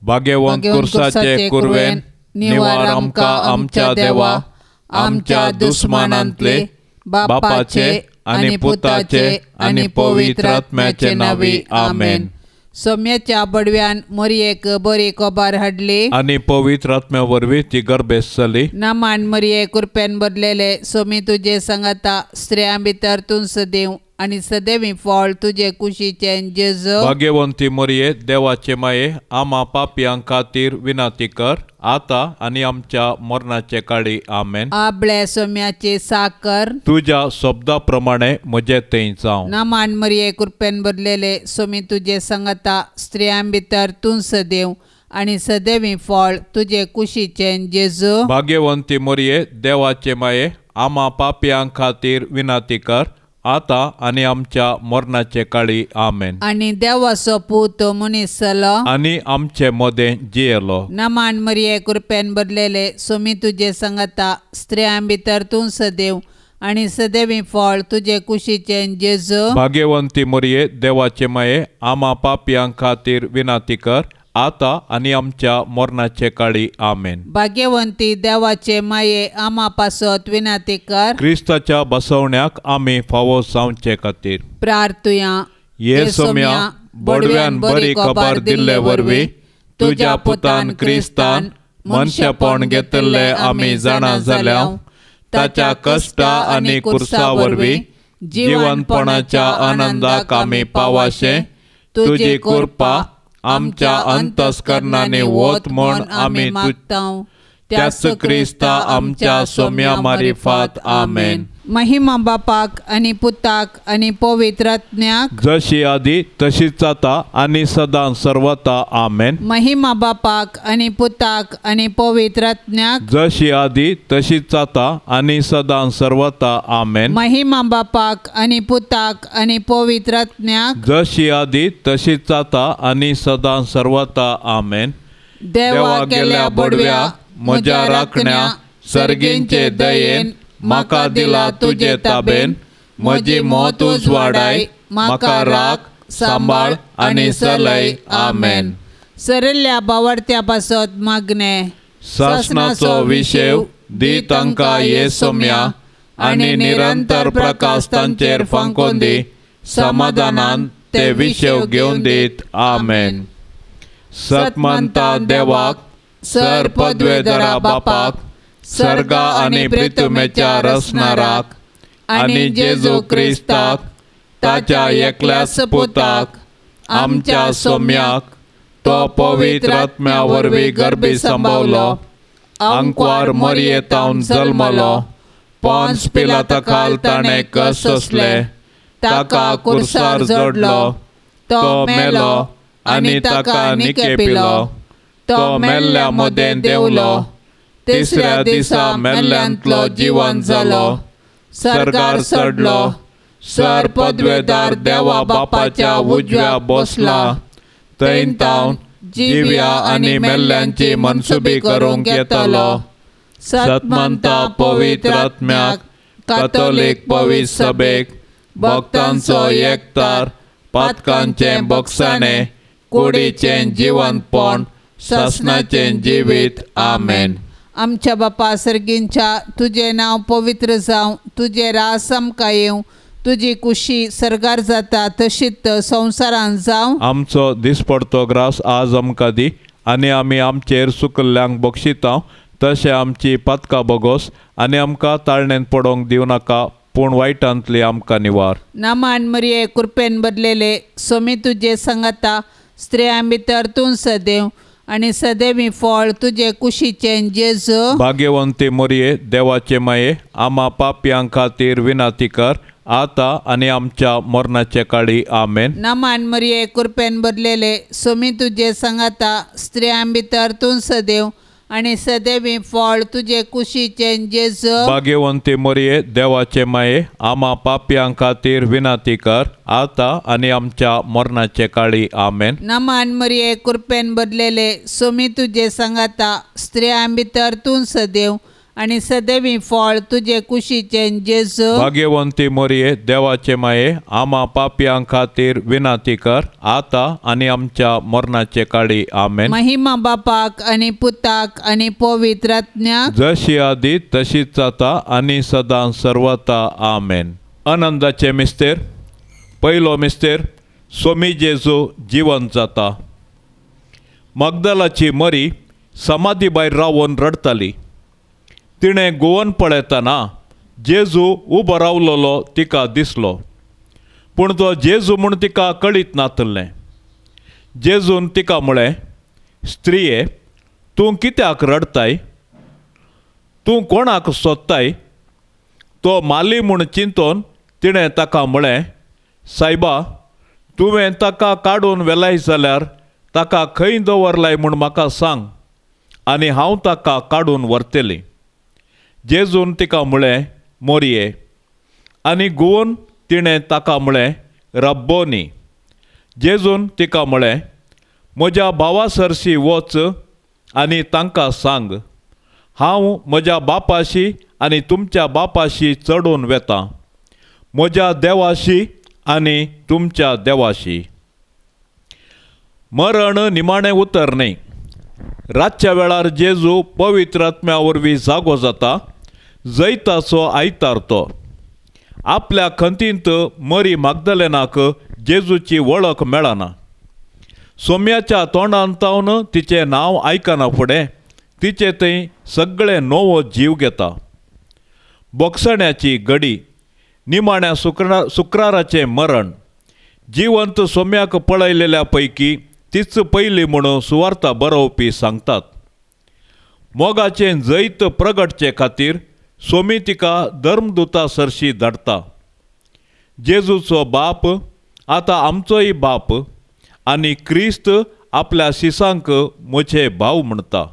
भाग्यवंत कुर्साचे कुरवेन निवार आमकां आमच्या देवा आमच्या दुस्मानांतले बापाचे आनी पुताचे आनी पवित्र आत्म्याचे नावी आमेन। सौम्याच्या बडव्यान मरियेक बरी कोबार हाडली आनी पवित्र आत्म्या वरवीं ती गर्भेस जाली। नामान मरिये कृपेन बदलेले सोमी तुजे सांगाता स्त्रियां भितर तूं सदैव आनी सदैवी फळ तुजे कुशीचे जेजू। भाग्यवंती मरिये देवाचे माये आम्हा पापियांक खातीर विनंती कर आता आनी आमच्या मरणाचे काळी आमेन। आपले सोम्याचे साकर तुझ्या शब्दा प्रमाणे म्हजे थंय जावं। नामान मरिये कृपेन बदलेले सोमी तुजे सांगाता स्त्रियां भितर तूं सदैव आनी सदैवी फळ तुजे कुशीचे जेजू। भाग्यवंती मरिये देवाचे माये आम्हा पापियांक खातीर विनंती कर आता आनी आमच्या मरणाचे काळी आमेन। आनी देवाचो पूत मनीस जालो आनी आमचे मदें जियेलो। नामान मरिये कृपेन बदलेले सोमी तुजे सांगाता स्त्रियां भितर तूं सदैव आनी सदैवी फळ तुजे कुशीचे जेजू। भाग्यवंती मरिये देवाचे माये आम्हा पापियांक खातीर विनंती कर आता आनी आमच्या मरणाचे काळी आमेन। भाग्यवंती देवाचे माये आम्हा पासत विनंती कर क्रिस्ताच्या बसवण्याक आमी फावो जावचे खातीर प्रार्थुया। ये सोम्या बडव्यान बरी खबर दिल्ले वरवीं तुज्या पुतान क्रिस्तान मनशेपण घेतले आमी जाणा जाल्याव ताच्या कश्टा आनी कुर्सा वरवीं जिवनपणाच्या आनंदाक आमी पावाशे तुजी कृपा आमच्या अंतस्करणाने वत म्हण आमी मागतां त्याच क्रिस्ता आमच्या सोम्या मारिफात आमेन। महिमा बापाक आनी पुताक आनी पवित्र आत्म्याक जशी आदी तशीच जाता आनी सदां सर्वता आमेन। महिमा बापाक आनी पुताक आनी पवित्र आत्म्याक जशी आदी तशीच जाता आनी सदां सर्वता आमेन। महिमा बापाक आनी पुताक आनी पवित्र आत्म्याक जशी आदी तशीच जाता आनी सदां सर्वता आमेन। देवा गेल्या बडव्या म्हज्या राखण्या सर्गींचे दयेन म्हाका दिला तुजे ताबेन म्हजी मोत उजवाडाय म्हाका राख सांबाळ आनी चलय आमेन। सरल्या बावडत्या पासत मागणे शासनाचो विशेव दी तांकां ये सोम्या आनी निरंतर प्रकाश तांचेर फांकोन दी समाधानान ते विशेव घेवन दीत आमेन। सतमंता देवाक सर पदवेदरा बापाक सर्गा आनी प्रितुमेच्या रसनाराक आनी जेजू क्रिस्ताक ताच्या एकल्याच पुताक आमच्या सोम्याक तो पवित्र आत्म्या वरवीं गर्भी संभवलो अंकवार मरियेतावन जल्मलो पोंस पिलाता खाल ताणें कस सोंसले ताका कुर्सार जोडलो तो मेलो आनी ताका निकेपिलो तो मेल्ल्या मदें देवलो तिसऱ्या दिसा मेल्ल्यांतलो जिवंत जालो सर्गार चडलो सर पदवेदार देवा बापाच्या उजव्या बसला थंय तावन जिव्या आनी मेल्ल्यांची मनसुबी करूंक येतलो। सतमंता पवित्र आत्म्याक कातोलीक पवित्र सभेक भक्तांचो एकतार पातकांचें बक्षाणें कुडीचें जिवंतपण शासनाचें जिवीत आमेन। आमच्या बापा सर्गींच्या तुझे नाव पवित्र जावं तुझे रास आमकां येवं तुजी कुशी सर्गार जाता तशीच संवसारांत जावं। आमचो दिसपडतो ग्रास आज आमकां दी आनी आमी आमचेर सुकल्ल्यांक बक्षितां तशें आमची पातकां बोगोस आनी आमकां ताळणेन पडोवंक दिवं नाका पूण वायटांतली आमकां निवार। नामान मरिये कृपेन बदलेले सोमी तुजे सांगाता स्त्रियां भितर तूं सदैव आनी सदैवी फळ तुजे कुशीचे जेजू। भाग्यवंती मरिये देवाचे माये आम्हा पापियांक खातीर विनंती कर आता आनी आमच्या मरणाचे काळी आमेन। नामान मरिये कृपेन बदलेले सोमी तुजे सांगाता स्त्रियां भितर तूं सदैव आनी सदैवी फळ तुजे कुशीचे जेजू। भाग्यवंती मरिये देवाचे माये आम्हा पापियांक खातीर विनंती कर आता आनी आमच्या मरणाचे काळी आमेन। नामान मरिये कृपेन बदलेले सोमी तुजे सांगाता स्त्रियां भितर तूं सदैव आणि सदैवी फळ तुझे कुशीचे जेजू. भाग्यवंती मोरये देवाचे माये, आम्हा पापियां खातीर विनाती कर, आता आणि आमच्या मरणाचे काळी. आमेन. महिमा बापाक आणि पुताक आणि पवित्र आत्म्याक, जशी आदी तशीच आता आणि सदां सर्वता. आमेन. आनंदाचे मिस्तेर. पयलो मिस्तेर, सोमी जेजू जिवंत जाता. मगदलाची मरी समाधी भायर रावून रडताली. तिणें गोवन पळयतना जेजू उबो रावलोलो तिका दिसलो, पूण तो जेजू म्हूण तिका कळीत नासलें. जेजून तिका म्हळें, स्त्रिये, तूं कित्याक रडताय? तूं कोणाक सोदताय? तो माली म्हूण चिंतून तिणें ताका म्हळें, सायबा, तुवें ताका काडून व्हेलाय जाल्यार ताका खंय दवरलाय म्हूण म्हाका सांग, आनी हांव ताका काडून व्हरतलें. जेजून तिका म्हळें, मोरये. आनी घुवन तिणें ताका म्हळें, रब्बोनी. जेजून तिका म्हळें, म्हज्या भावा सरशी वच आनी तांकां सांग, हांव म्हज्या बापाशी आनी तुमच्या बापाशी चडून वेतां, म्हज्या देवाशी आनी तुमच्या देवाशी. मरण निमाणें उतर न्ही. रातच्या वेळार जेजू पवित्र आत्म्या वरवीं जागो जाता, जैताचो आयतार तो. आपल्या खंतींत मरी मागदलेनाक जेजूची वळख मेळना. सोम्याच्या तोंडान तावन तिचें नांव आयकना फुडें तिचे थंय सगळे नवो जीव घेता. बोगसण्याची घडी, निमाण्या शुक्राराचें मरण. जिवंत सोम्याक पळयलेल्या पैकी तीच पयली म्हणून सुवार्ता बरोवपी सांगतात. मोगाचें जैत प्रगटचे खातीर सोमी तिका धर्मदुता सरशी धाडटा. जेजूचो बाप आतां आमचोय बाप, आनी क्रिस्त आपल्या शिसांक म्हजे भाव म्हणटा.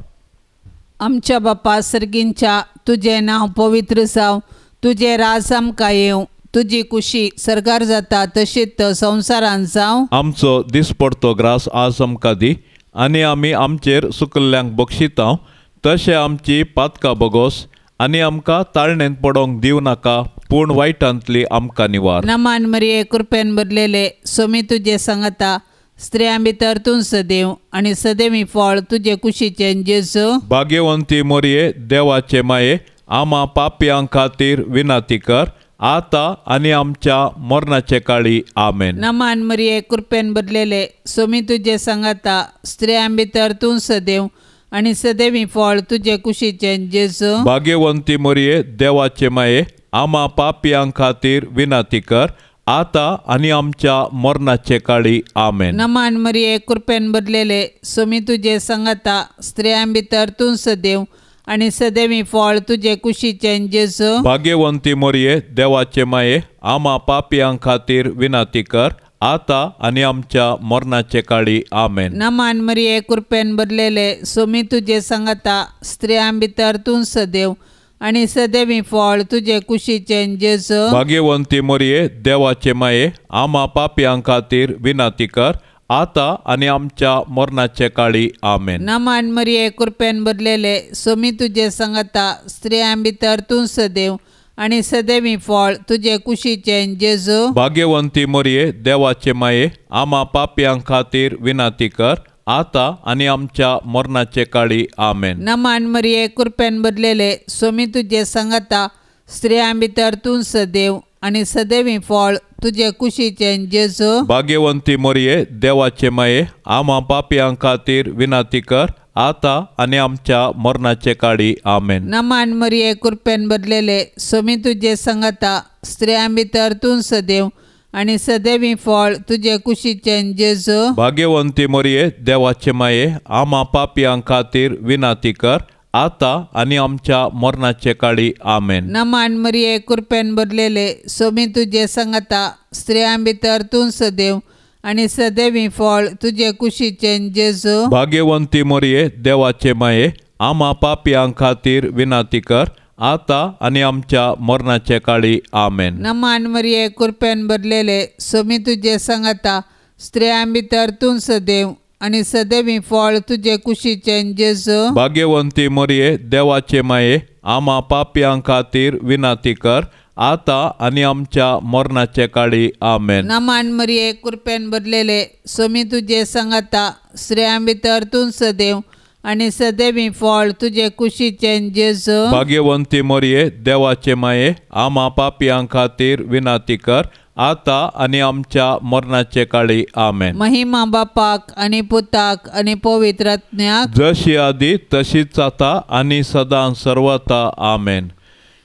आमच्या बापा सर्गींच्या, तुझें नांव पवित्र जावं, तुझें राज आमकां येवं, तुजी कुशी सरकार जाता तशीच संवसारांत जावं. आमचो दिसपडतो ग्रास आज आमकां दी, आनी आमी आमचेर सुकल्ल्यांक बक्षितांव, तशें आमची पातकां बगोस, आनी आमकां ताळणेंत पडोंक दिवं नाका, पूण वायटांतली आमकां निवार. नमान मरिये कृपेन भरलेले, सोमी तुजे सांगता, स्त्रियां भितर तूं सदैव आनी सदैवी फळ तुजे कुशीचे जेजू. भाग्यवंती मोरये देवाचे माये, आम्हा पापियां खातीर विनाती कर, आता आनी आमच्या मरणाचे काळी. आमेन. नमान मरिये कृपेन भरलेले, सोमी तुजे सांगता, स्त्रियां भितर तूं सदैव आनी सदैवी फळ तुजे कुशीचे जेजू. भाग्यवंती मोरये देवाचे माये, आम्हा पापियां खातीर विनाती कर, आता आनी आमच्या मरणाचे काळी. आमेन. नमान मरिये कृपेन भरलेले, सोमी तुजे सांगता, स्त्रियां भितर तूं सदैव आनी सदैवी फळ तुजे कुशीचे जेजू. भाग्यवंती मोरये देवाचे माये, आम्हा पापियां खातीर विनाती कर, आता आनी आमच्या मरणाचे काळी. आमेन. नमान मरिये कृपेन भरलेले, सोमी तुजे सांगता, स्त्रियां भितर तूं सदैव आनी सदैवी फळ तुजे कुशीचे जेजू. भाग्यवंती मोरये देवाचे माये, आम्हा पापियां खातीर विनाती कर, आता आनी आमच्या मरणाचे काळी. आमेन. नमान मरिये कृपेन भरलेले, सोमी तुजे सांगता, स्त्रियां भितर तूं सदैव आनी सदैवी फळ तुजे कुशीचे जेजू. भाग्यवंती मोरये देवाचे माये, आम्हा पापियां खातीर विनाती कर, आता आनी आमच्या मरणाचे काळी. आमेन. नमान मरिये कृपेन भरलेले, सोमी तुजे सांगता, स्त्रियां भितर तूं सदैव आनी सदैवी फळ तुजे कुशीचे जेजू. भाग्यवंती मोरये देवाचे माये, आम्हा पापियां खातीर विनाती कर, आता आनी आमच्या मरणाचे काळी. आमेन. नमान मरिये कृपेन भरलेले, सोमी तुजे सांगता, स्त्रियां भितर तूं सदैव आनी सदैवी फळ तुजे कुशीचे जेजू. भाग्यवंती मोरये देवाचे माये, आम्हा पापियां खातीर विनाती कर, आता आनी आमच्या मरणाचे काळी. आमेन. नमान मरिये कृपेन भरलेले, सोमी तुजे सांगता, स्त्रियां भितर तूं सदैव आनी सदैवी फळ तुजे कुशीचे जेजू. भाग्यवंती मोरये देवाचे माये, आम्हा पापियां खातीर विनाती कर, आता आनी आमच्या मरणाचे काळी. आमेन. नमान मरिये कृपेन भरलेले, सोमी तुजे सांगता, स्त्रियां भितर तूं सदैव आनी सदैवी फळ तुजे कुशीचे जेजू. भाग्यवंती मोरये देवाचे माये, आम्हा पापयां खातीर विनाती कर, आता आणि आमच्या मरणाचे काळी आमेन. नमान मरिये कृपेन भरलेले सोमी तुझे सांगाता स्त्रियां भितर तूं सदैव आणि सदैवी फळ तुझे कुशीचे जेजू. भाग्यवंती मरिये देवाचे माये, आम्हा पापयां खातीर विनाती कर, आता आणि आमच्या मरणाचे काळी आमेन. महिमा बापाक आणि पुताक आणि पवित्र आत्म्याक, जशी आधी तशीच आता आणि सदां सर्वता आमेन.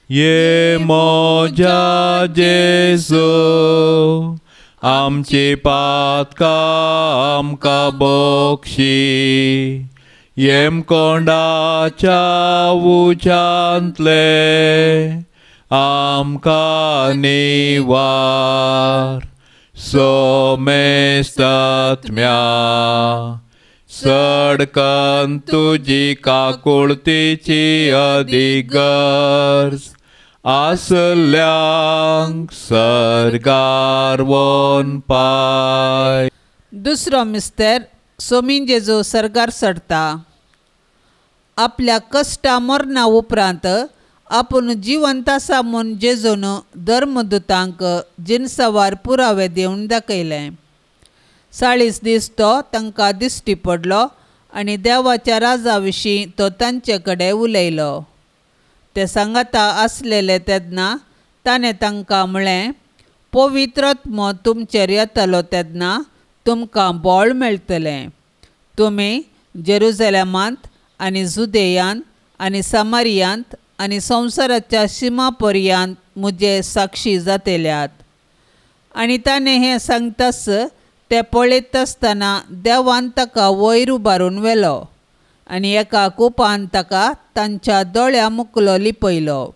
ये मोजा जेजू आमची पातका आमकां बोक्षी, येम कोंडाच्या उंचांतले आमकां निवार. सोमेस्तात्म्या सडकन तुजी काकुळतीची अधिगर्ज, आसल्यांक सर्गार वोन पाय. दुसरो मिस्तेर सोमी जेजू सर्गार चडटा. आपल्या कश्टा मरणा उपरांत आपूण जिवंत आसा म्हूण जेजून धर्मदुतांक जिनसवार पुरावे दिवन दाखयले. 40 दीस तो तांकां दिश्टी पडलो आनी देवाच्या राजा विशीं तो तांचे कडेन उलयलो. ते सांगाता आसलेले तेन्ना ताणें तांकां म्हळें, पवित्रत्म तुमचेर येतलो तेन्ना तुमकां बळ मेळटलें. तुमी जेरुसलेमांत आनी जुदेयांत आनी समारियांत आनी संवसाराच्या शिमा पर्यंत म्हजे साक्षी जातल्यात. आनी ताणें हें सांगताच ते पळयत आसतना देवान ताका वयर उबारून व्हेलो आनी एका कुपान ताका तांच्या दोळ्या मुखलो लिपयलो.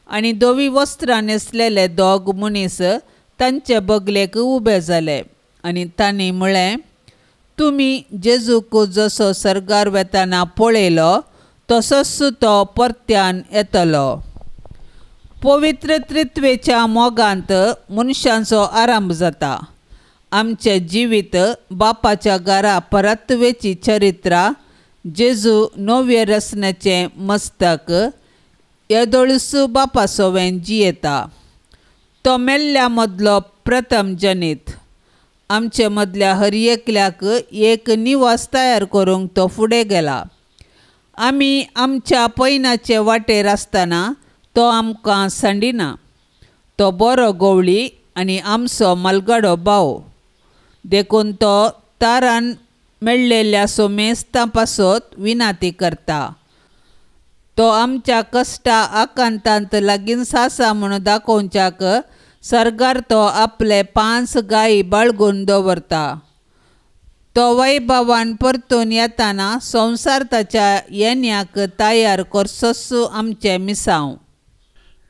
आनी धवी वस्त्रां न्हेसलेले दोग मनीस तांचे बगलेक उबे जाले. आनी तांणी म्हळें, तुमी जेजूक जसो सर्गार वेताना पळयलो तसोच तो परत्यान येतलो. पवित्र त्रित्वेच्या मोगांत मनशांचो आरंभ जाता. आमचे जिवीत बापाच्या घरा परतवेची चरित्रां जेजू नवे रचनेचे मस्तक येदोळसू बापा सोवें जियेता. तो मेल्ल्या मदलो प्रथम जनीत. आमचे मदल्या हर एकल्याक एक निवास तयार करूंक तो फुडें गेला. आमी आमच्या पैनाचे वाटेर आसतना तो आमकां सांडिना. तो बरो गवळी आनी आमचो मलगडो भाव. देखून तो तारान मेळ्ळेल्या सोमेस्तां पासत विनाती करता. तो आमच्या कश्टा आकांतांत लागींच आसा म्हूण दाखोवच्याक सर्गार तो आपले 5 गायी बाळगून दवरता. तो वैभवान परतून येताना संवसार ताच्या येण्याक तयार करचोच आमचे मिसांव.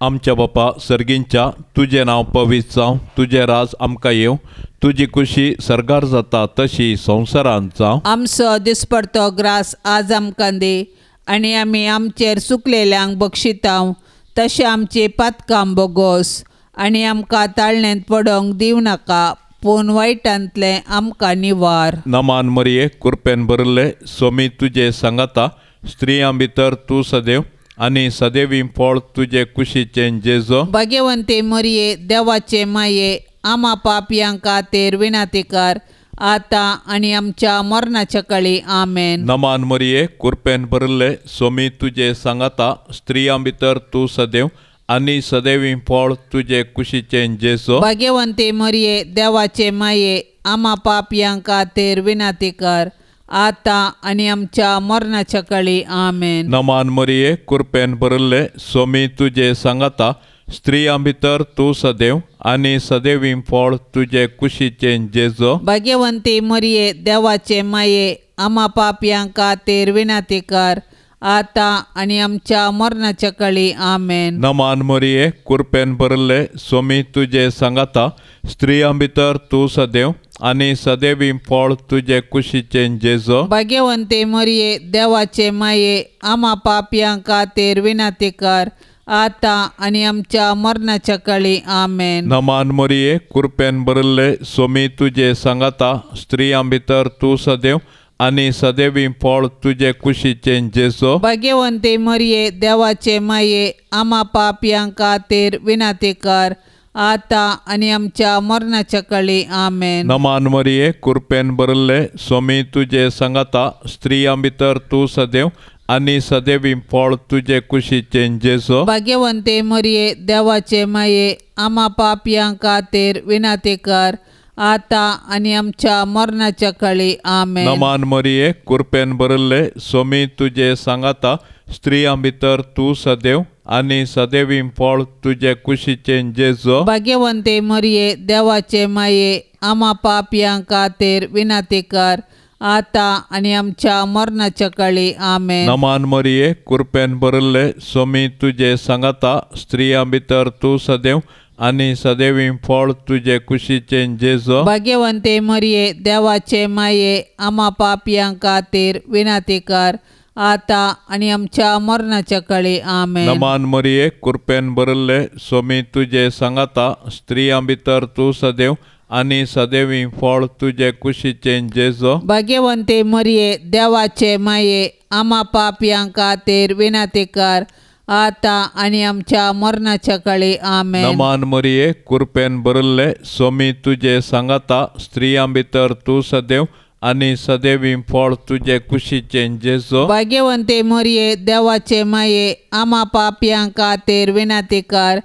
आमच्या बापा सर्गींच्या, तुझे नांव पवित्र जावं, तुझे राज आमकां येवं, तुजी खुशी सर्गार जाता तशी संवसारांत जावं. आमचो दिसपडतो ग्रास आज आमकां दी आनी आमी आमचेर चुकलेल्यांक बक्षितांव तशें आमची पातकां बोगोस. आनी आमकां ताळणेंत पडोवंक दिवं नाका, पूण वायटांतले आमकां निवार. नमान मरिये कृपेन भरले सोमी तुजे सांगाता स्त्रियां भितर तूं सदैव आनी सदैवी फळ तुजे कुशीचें जेजू. भाग्यवंते मरिये देवाचे माये, आम्हा पापयां खातीर विनाती कर, आता आनी आमच्या मरणाच्या काळी आमेन. नमान मरिये कृपेन भरले सोमी तुजे सांगाता स्त्रियां भितर तूं सदैव आनी सदैवी फळ तुजे कुशीचें जेजू. भाग्यवंते मरिये देवाचे माये, आम्हा पापयां खातीर विनाती कर, आता आनी आमच्या मरणाच्या काळी आमेन. नमान मरिये कृपेन भरले सोमी तुजे सांगाता स्त्रियां भितर तूं सदैव आनी सदैवी फळ तुजे कुशीचें जेजू. भाग्यवंते मरिये देवाचे माये, आम्हा पापयां खातीर विनाती कर, आता आनी आमच्या मरणाच्या काळी आमेन. नमान मरिये कृपेन भरले सोमी तुजे सांगाता स्त्रियां भितर तूं सदैव आनी सदैवी फळ तुजे कुशीचें जेजू. भाग्यवंते मरिये देवाचे माये, आम्हा पापयां खातीर विनाती कर, आता आनी आमच्या मरणाच्या काळी आमेन. नमान मरिये कृपेन भरले सोमी तुजे सांगाता स्त्रियां भितर तूं सदैव आनी सदैवी फळ तुझे कुशीचे जेजो. भाग्यवंते मरिये देवाचे माये आम्हा पापयांक खातीर विनंती कर आता आनी आमच्या मरणाच्या काळी आमेन. नमान मरिये कृपेन भरले स्वामी तुझे सांगाता स्त्रियां भितर तू सदैव आनी सदैवी फळ तुझे कुशीचे जेजो. भाग्यवंते मरिये देवाचे माये आम्हा पापयांक खातीर विनंती कर आता आनी आमच्या मरणाच्या काळी आमेन. नमान मरिये कृपेन भरले स्वामी तुझे सांगाता स्त्रियां भितर तू सदैव आनी सदैवी फळ तुझे कुशीचे जेजो. भाग्यवंते मरिये देवाचे माये आम्हा पापयांक खातीर विनंती कर आता आनी आमच्या मरणाच्या काळी आमेन. नमान मरिये कृपेन भरले स्वामी तुझे सांगाता स्त्रियां भितर तू सदैव आनी सदैवी फळ तुझे कुशीचे जेजो. भाग्यवंते मरिये देवाचे माये आम्हा पापयांक खातीर विनंती कर आता आनी आमच्या मरणाच्या काळी आमेन. नमान मरिये कृपेन भरले स्वामी तुझे सांगाता स्त्रियां भितर तू सदैव आनी सदैवी फळ तुझे कुशीचे जेजो. भाग्यवंते मरिये देवाचे माये आम्हा पापयांक खातीर विनंती कर आता आनी आमच्या मरणाच्या काळी आमेन. नमान मरिये कृपेन भरले स्वामी तुझे सांगाता स्त्रियां भितर तू सदैव आनी सदैवी फळ तुझे कुशीचे जेजो. भाग्यवंते मरिये देवाचे माये आम्हा पापयांक खातीर विनंती कर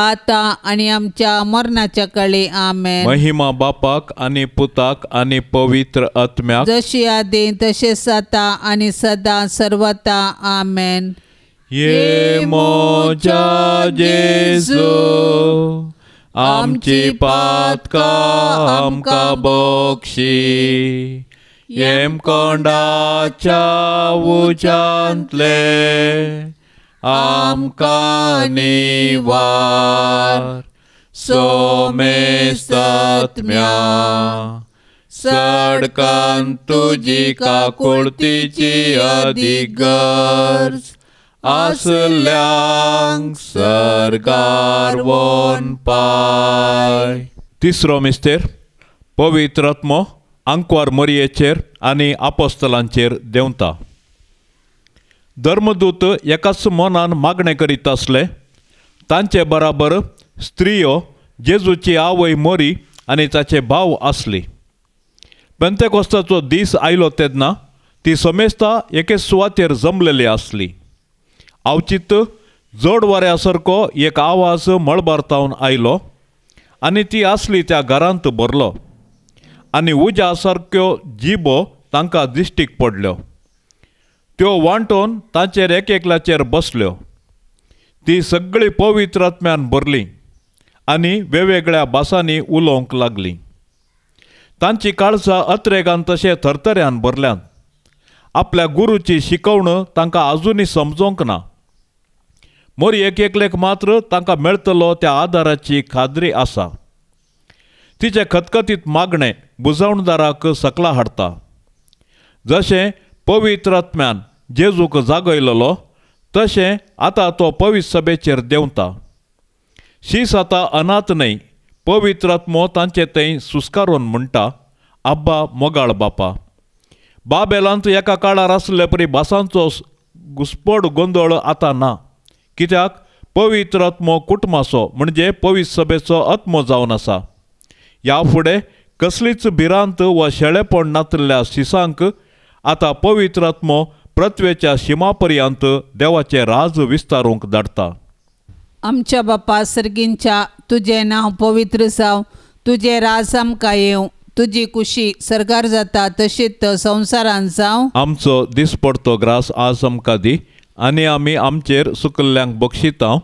आता आनी आमच्या मरणाच्या काळी आमेन. महिमा बापाक आनी पुताक आनी पवित्र आत्म्याक जशी आदी तशेंच आता आनी सदां सर्वता आमेन. ये मोजा जेजो आमची पातकां आमकां बक्षी. येम कोंडाच्या उजांतले आमकां निवार. सोमेस्तात्म्या सडकान तुजी काकुळतीची अधिगर्ज आसल्यांक सरकार वोन पाय. तिसरो मिस्तेर पवित्र आत्मो आंकवार मरियेचेर आनी आपोस्तलांचेर देंवता. धर्मदूत एकाच मनान मागणें करीत आसले. तांचे बराबर स्त्रियो जेजूची आवय मोरी आनी ताचे भाव आसली. पेंतेकोस्ताचो दीस आयलो तेन्ना ती समेस्ता एके सुवातेर जमलेली आसली. आवचित जड वाऱ्या सारको एक आवाज मळबारतावन आयलो आनी ती आसली त्या घरांत भरलो आनी उज्या सारक्यो जिबो तांकां दिश्टीक पडल्यो. त्यो वांटोवन तांचेर एकेकल्याचेर बसल्यो. ती सगळी पवित्र आत्म्यान भरली आनी वेगवेगळ्या भासांनी उलोवंक लागली. तांची काळजां अत्रेगान तशें थरथऱ्यान भरल्यात. आपल्या गुरूची शिकवण तांकां आजुनी समजोंक ना. मोरी एकेकलेक मात्र तांकां मेळटलो त्या आदाराची खात्री आसा. तिचे खतखतीत मागणें बुजावणदाराक सकला हाडटा. जशें पवित्र आत्म्यान जेजूक जागयलोलो तशें आतां तो पवित्र सभेचेर देंवता. शीस आतां अनाथ न्हय. पवित्र आत्मो तांचे थंय सुस्कारून म्हणटा, आब्बा मोगाळ बापा. बाबेलांत एका काळार आसले परी भासांचो घुस्पड गोंदळ आतां ना. कित्याक पवित्र आत्मो कुटुंबाचो म्हणजे पवित्र सभेचो आत्मो जावन आसा. ह्या फुडें कसलीच भिरांत वा शेळेपण नातल्ल्या शिसांक आतां पवित्र आत्मो पृथ्वेच्या शिमा पर्यंत देवाचें राज विस्तारूंक धाडटा. आमच्या बापा सर्गींच्या तुजें नांव पवित्र जावं. तुजें राज आमकां येवं. तुजी कुशी सरकार जाता तशीच संवसारांत जावं. आमचो दिसपडतो ग्रास आज आमकां दी आनी आमी आमचेर सुकल्ल्यांक बक्षिता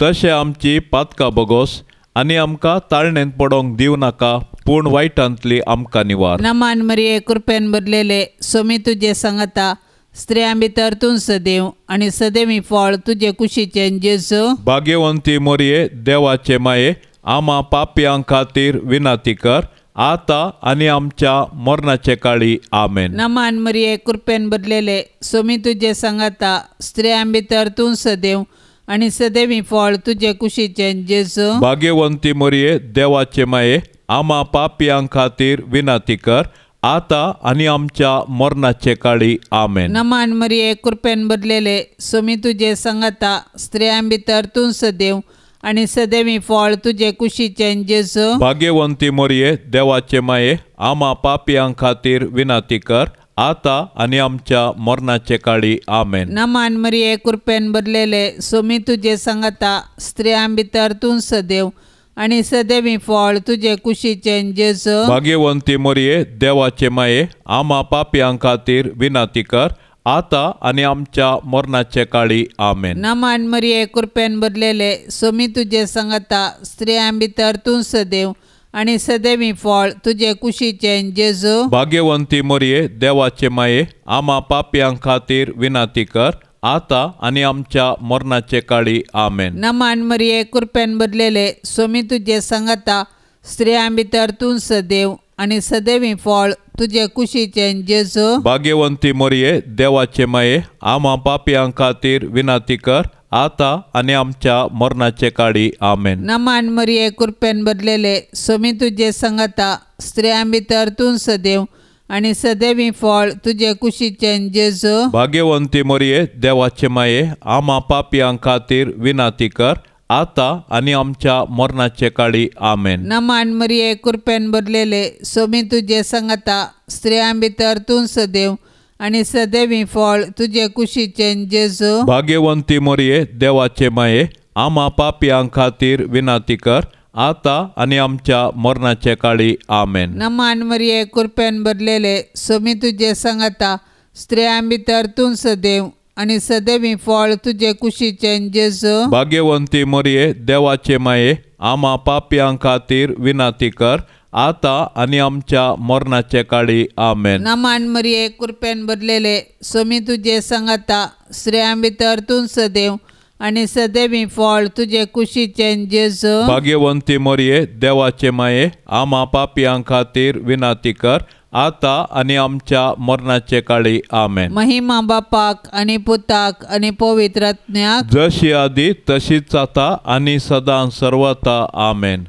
तशें आमची पातकां बगोस आनी आमकां ताळणेंत पडोंक दिवं नाका पूण वायटांतली आमकां निवार. नमान मरिये कृपेन भरलेले सोमी तुजे सांगता स्त्रियां भितर तूं सदैव आनी सदैवी फळ तुजे कुशीचें जेजू. भाग्यवंती मोरये देवाचे माये आम्हा पापयां खातीर विनंती कर आता आनी आमच्या मरणाचे काळी आमेन. नमान मरिये कृपेन भरलेले सोमी तुजे सांगता स्त्रियां भितर तूं सदैव आनी सदैवी फळ तुजे कुशीचें जेजू. भाग्यवंती मोरये देवाचे माये आम्हा पापयां खातीर विनंती कर आता आणि आमच्या मरणाचे काळी आमेन. नमान मरिये कृपेन भरलेले सोमी तुझे संगता स्त्रियां भितर तूं सदैव आणि सदैवी फळ तुझे कुशीचे जेजू. भाग्यवंती मोरये देवाचे माये आम्हा पापियां खातीर विनंती कर आता आणि आमच्या मरणाचे काळी आमेन. नमान मरिये कृपेन भरलेले सोमी तुझे संगता स्त्रियां भितर तूं सदैव आणि सदैवी फळ तुझे कुशीचे जेजू. भाग्यवंती मोरये देवाचे माये आम्हा पापियां खातीर विनंती कर आता आणि आमच्या मरणाचे काळी आमेन. नमान मरिये कृपेन भरलेले सोमी तुझे संगता स्त्रियां भितर तूं सदैव आणि सदैवी फळ तुझे कुशीचे जेजू. भाग्यवंती मोरये देवाचे माये आम्हा पापियां खातीर विनंती कर आता आणि आमच्या मरणाचे काळी आमेन. नमान मरिये कृपेन भरलेले सोमी तुझे संगता स्त्रियां भितर तूं सदैव आणि सदैवी फळ तुझे कुशीचे जेजू. भाग्यवंती मोरये देवाचे माये आम्हा पापियां खातीर विनंती कर आता आणि आमच्या मरणाचे काळी आमेन. नमान मरिये कृपेन भरलेले सोमी तुझे संगता स्त्रियां भितर तूं सदैव आणि सदैवी फळ तुझे कुशीचे जेजू. भाग्यवंती मोरये देवाचे माये आम्हा पापियां खातीर विनंती कर आता आणि आमच्या मरणाचे काळी आमेन. नमान मरिये कृपेन भरलेले सोमी तुझे संगता स्त्रियां भितर तूं सदैव आणि सदैवी फळ तुझे कुशीचे जेजू. भाग्यवंती मोरये देवाचे माये आम्हा पापियां खातीर विनंती कर आता आणि आमच्या मरणाचे काळी आमेन. नमान मरिये कृपेन भरलेले सोमी तुझे संगता स्त्रियां भितर तूं सदैव आणि सदैवी फळ तुझे कुशीचे जेजू. भाग्यवंती मोरये देवाचे माये आम्हा पापियां खातीर विनंती कर आता आणि आमच्या मरणाचे काळी आमेन. नमान मरिये कृपेन भरलेले सोमी तुझे संगता स्त्रियां भितर तूं सदैव आणि सदैवी फळ तुझे कुशीचे जेजू. भाग्यवंती मोरये देवाचे माये आम्हा पापियां खातीर विनंती कर आता आणि आमच्या मरणाचे काळी आमेन. महिमा बापाक आणि पुताक आणि पवित्र आत्म्याक जशी आधी तशीच आता आणि सदां सर्वता आमेन.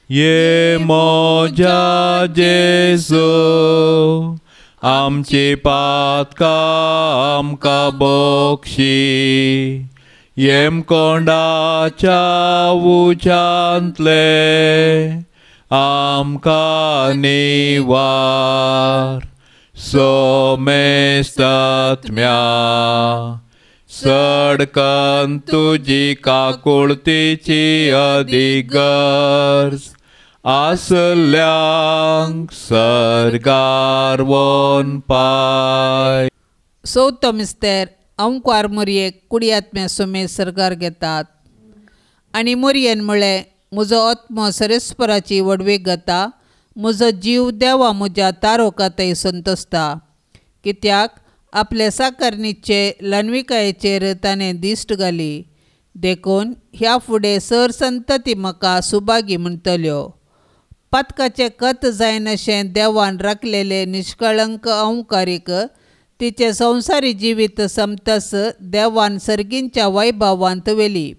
ये मोजा जेजू आमची पातकां आमकां बोक्षी येम कोंडाच्या उंचांतले आमकां निवार सोमेस्तात्म्या सडकन तुजी काकुळतीची अधिगर्ज आसल्यांक सरगार वोन पाय. सौतो मिस्तेर अंकार मोरयेक कुडी आत्म्या सोमे सरगार घेतात आनी मोरयेन म्हळें म्हजो आत्मो सरेस्पराची वडवीक घाता म्हजो जीव देवा म्हज्या तारोकातय संतोसता. कित्याक आपले साकारनीचे लन्विकायेचेर ताणें दिश्ट घाली देखून ह्या फुडें सर संतती म्हाका सुभागी म्हणटल्यो. पातकाचे कत जायन अशें देवान राखलेले निश्कळंक अंकारीक तिचे संवसारी जिवीत समतस देवान सर्गींच्या वैभवांत वेली.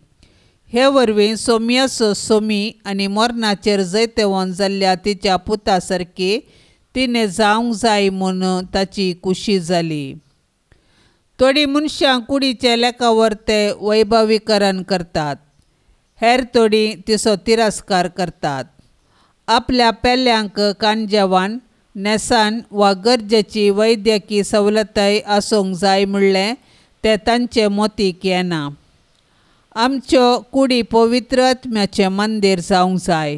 हे वरवीं सोम्यासो सोमी आनी मरणाचेर जैतवंत जाल्ल्या तिच्या पुता सारकी तिणें जावंक जाय म्हूण ताची कुशी जाली. थोडीं मनशां कुडीचे लेखावर ते वैभवीकरण करतात, हेर थोडीं तिचो तिरस्कार करतात. आपल्या पेल्ल्यांक कांजेवान नेसान वा गरजेची वैद्यकी सवलतय आसूंक जाय म्हणलें तें तांचे मोतीक येना. आमच्यो कुडी पवित्र आत्म्याचें मंदीर जावंक जाय.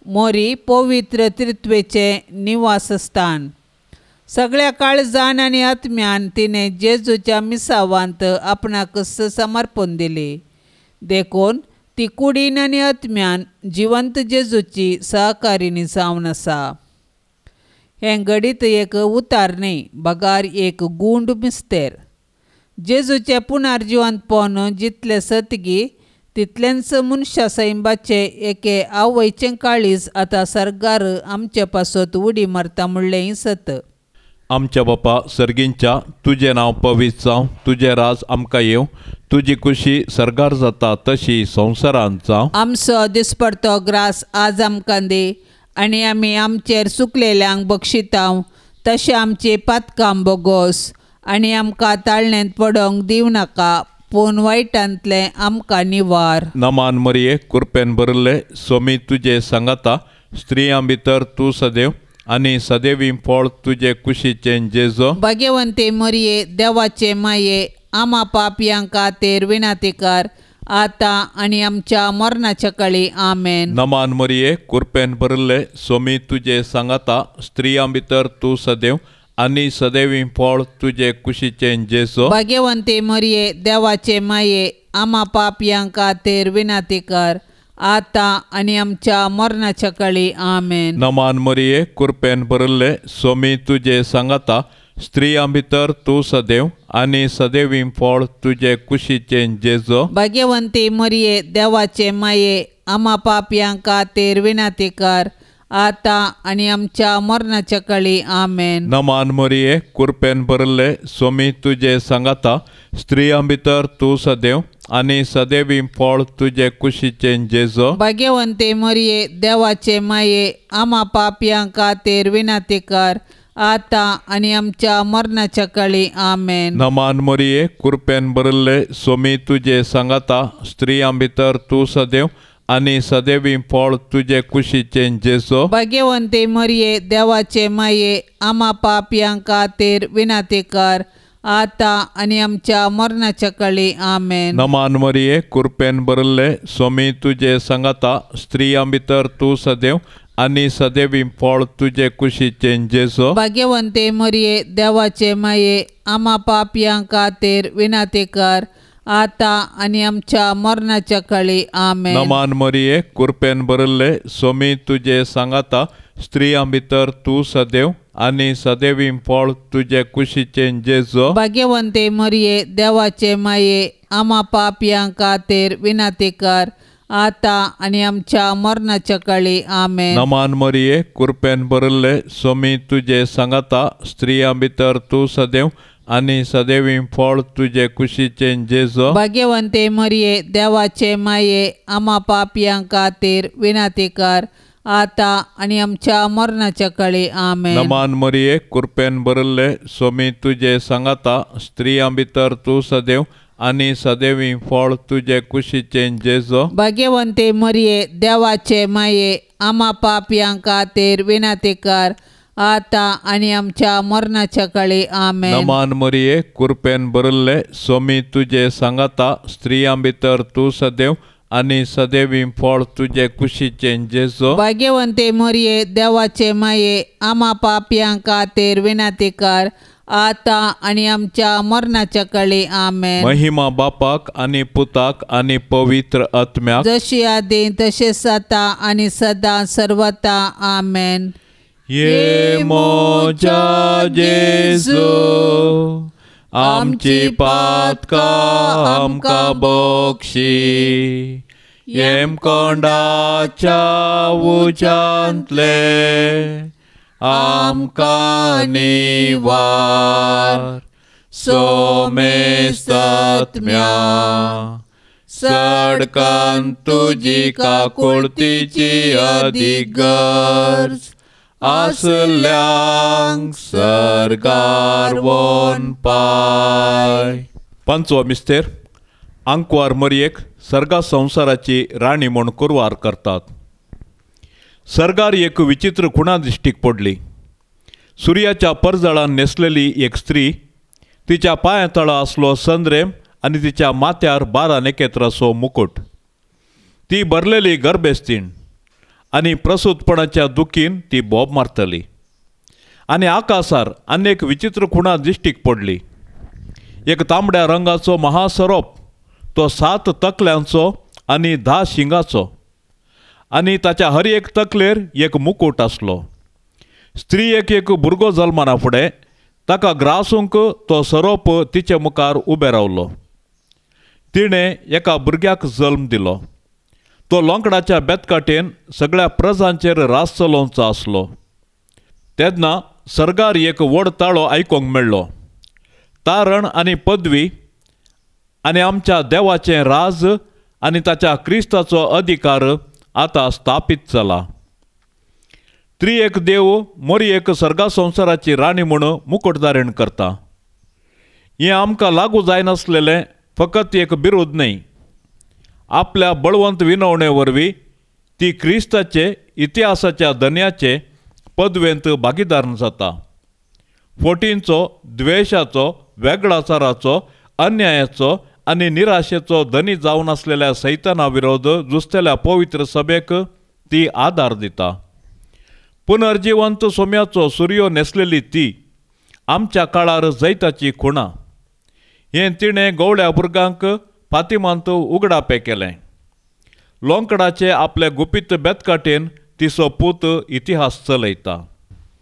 मोरी पवित्र त्रित्वेचें निवासस्थान. सगळ्या काळजान आनी आत्म्यान तिणें जेजूच्या मिसावांत आपणाक समर्पण दिली. देखून ती कुडीन आनी आत्म्यान जिवंत जेजूची सहकारिणी जावन आसा. हें घडीत एक उतार न्ही, बगार एक गूंड मिस्तेर. जेजूचे पुनर्जिवंतपण जितले सतगी तितलेंच मनशा सैबाचे एके आवयचें काळीज आतां सरकार आमचे पासत उडी मारता म्हणलें सत. आमच्या बापा सर्गींच्या तुजें नांव पवित्र जावं, तुजें राज आमकां येवं, तुजी कुशी सरगार जाता तशी संवसारांत जावं. आमचो दिसपडतो ग्रास आज आमकां दी आनी आमी आमचेर चुकलेल्यांक बक्षितांव तशें आमचे पातकां बोगोस आनी आमकां ताळण्यांत पडोंक दिवं नाका, पूण वायटांतले आमकां निवार. नमान मरिये, कृपेन भरिल्ले, स्वामी तुजे सांगाता, स्त्रियां भितर तूं सदैव आनी सदैवी फळ तुजे कुशीचें जेजो. भाग्यवंते मरिये, देवाचे माये, आमा पापयां खातीर विनाती कर, आतां आनी आमच्या मरणाच्या काळी. आमेन. नमान मरिये, कृपेन भरिल्ले, स्वामी तुजे सांगाता, स्त्रियां भितर तूं सदैव आनी सदैवी फळ तुजे कुशीचें जेजो. भाग्यवंते मरिये, देवाचे माये, आमा पापयां खातीर विनाती कर, आतां आनी आमच्या मरणाच्या काळी. आमेन. नमान मरिये, कृपेन भरिल्ले, स्वामी तुजे सांगाता, स्त्रियां भितर तूं सदैव आनी सदैवी फळ तुजे कुशीचें जेजो. भाग्यवंते मरिये, देवाचे माये, आमा पापयां खातीर विनाती कर, आतां आनी आमच्या मरणाच्या काळी. आमेन. नमान मरिये, कृपेन भरिल्ले, स्वामी तुजे सांगाता, स्त्रियां भितर तूं सदैव आनी सदैवी फळ तुजे कुशीचें जेजो. भाग्यवंते मरिये, देवाचे माये, आमा पापयां खातीर विनाती कर, आतां आनी आमच्या मरणाच्या काळी. आमेन. नमान मरिये, कृपेन भरिल्ले, स्वामी तुजे सांगाता, स्त्रियां भितर तूं सदैव आनी सदैवी फळ तुजे कुशीचें जेजो. भाग्यवंते मरिये, देवाचे माये, आमा पापयां खातीर विनाती कर, आतां आनी आमच्या मरणाच्या काळी. आमेन. नमान मरिये, कृपेन भरिल्ले, स्वामी तुजे सांगाता, स्त्रियां भितर तूं सदैव आनी सदैवी फळ तुजे कुशीचें जेजो. भाग्यवंते मरिये, देवाचे माये, आमा पापयां खातीर विनाती कर, आतां आनी आमच्या मरणाच्या काळी. आमेन. नमान मरिये, कृपेन भरिल्ले, स्वामी तुजे सांगाता, स्त्रियां भितर तूं सदैव आनी सदैवी फळ तुजे कुशीचें जेजो. भाग्यवंते मरिये, देवाचे माये, आमा पापयां खातीर विनाती कर, आतां आनी आमच्या मरणाच्या काळी. आमेन. नमान मरिये, कृपेन भरिल्ले, स्वामी तुजे सांगाता, स्त्रियां भितर तूं सदैव आनी सदैवी फळ तुजे कुशीचें जेजो. भाग्यवंते मरिये, देवाचे माये, आमा पापयां खातीर विनाती कर, आतां आनी आमच्या मरणाच्या काळी. आमेन. नमान मरिये, कृपेन भरिल्ले, स्वामी तुजे सांगाता, स्त्रियां भितर तूं सदैव आनी सदैवी फळ तुजे कुशीचें जेजो. भाग्यवंते मरिये, देवाचे माये, आमा पापयां खातीर विनाती कर, आतां आनी आमच्या मरणाच्या काळी. आमेन. नमान मरिये, कृपेन भरिल्ले, स्वामी तुजे सांगाता, स्त्रियां भितर तूं सदैव आनी सदैवी फळ तुजे कुशीचें जेजो. भाग्यवंते मरिये, देवाचे माये, आमा पापयां खातीर विनाती कर, आतां आनी आमच्या मरणाच्या काळी. आमेन. महिमा बापाक आनी पुताक आनी पवित्र आत्म्याक, जशी आदी तशेंच आतां आनी सदां सर्वता. आमेन. ये मोजा जेजू, आमची पातकां आमकां बक्षी, येम कोंडाच्या उजांतले आमकां निवार. सोमेस्तात्म्या सडकान तुजी काकुळतीची अधिगर्ज, आसल्यांक सरकार वोन पाय. पांचवो मिस्तेर, आंकवार मरयेक सर्गा संवसाराची राणी म्हूण कुरवार करतात. सर्गार एक विचित्र खुणा दिश्टीक पडली. सुर्याच्या परजळान न्हेसलेली एक स्त्री, तिच्या पांया तळा आसलो संद्रेम आनी तिच्या माथ्यार 12 नखेत्राचो मुकुट. ती भरलेली गर्भेस्तीण आनी प्रसूतपणाच्या दुखीन ती बोब मारतली. आनी आकाशार अनेक विचित्र खुणा दिश्टीक पडली. एक तांबड्या रंगाचो महासरोप, तो 7 तकल्यांचो आनी 10 शिंगाचो, आनी ताच्या हर एक तकलेर एक मुकुट आसलो. स्त्रियेक एक भुरगो जल्माना फुडें ताका ग्रासूंक तो सरोप तिचे मुखार उबे रावलो. तिणें एका भुरग्याक जल्म दिलो. तो लोंकडाच्या बेतकाटेन सगळ्या प्रजांचेर रास चलोवचो आसलो. तेन्ना सर्गार एक व्हड ताळो आयकोंक मेळ्ळो. तारण आनी पदवी आनी आमच्या देवाचें राज आनी ताच्या क्रिस्ताचो अधिकार आतां स्थापीत जाला. त्रिएक देव मोरी एक सर्गा संवसाराची राणी म्हणून मुकुट धारण करता. हें आमकां लागू जायनासलेलें फकत एक बिरूद न्ही. आपल्या बळवंत विनवणे वरवीं ती क्रिस्ताचे इतिहासाच्या दन्याचे पदवेंत भागीदार जाता. फोटींचो, द्वेशाचो, वेगळाचाराचो, अन्यायाचो आनी निराशेचो धनी जावन आसलेल्या सैताना विरोध झुजतेल्या पवित्र सभेक ती आदार दिता. पुनर्जिवंत सोम्याचो सुर्यो न्हेसलेली ती आमच्या काळार जैताची खुणां. हें तिणें गवळ्या भुरग्यांक फातिमांत उगडापें केलें. लोंकडाचे आपले गुपीत बेतकाटेन तिचो पूत इतिहास चलयता.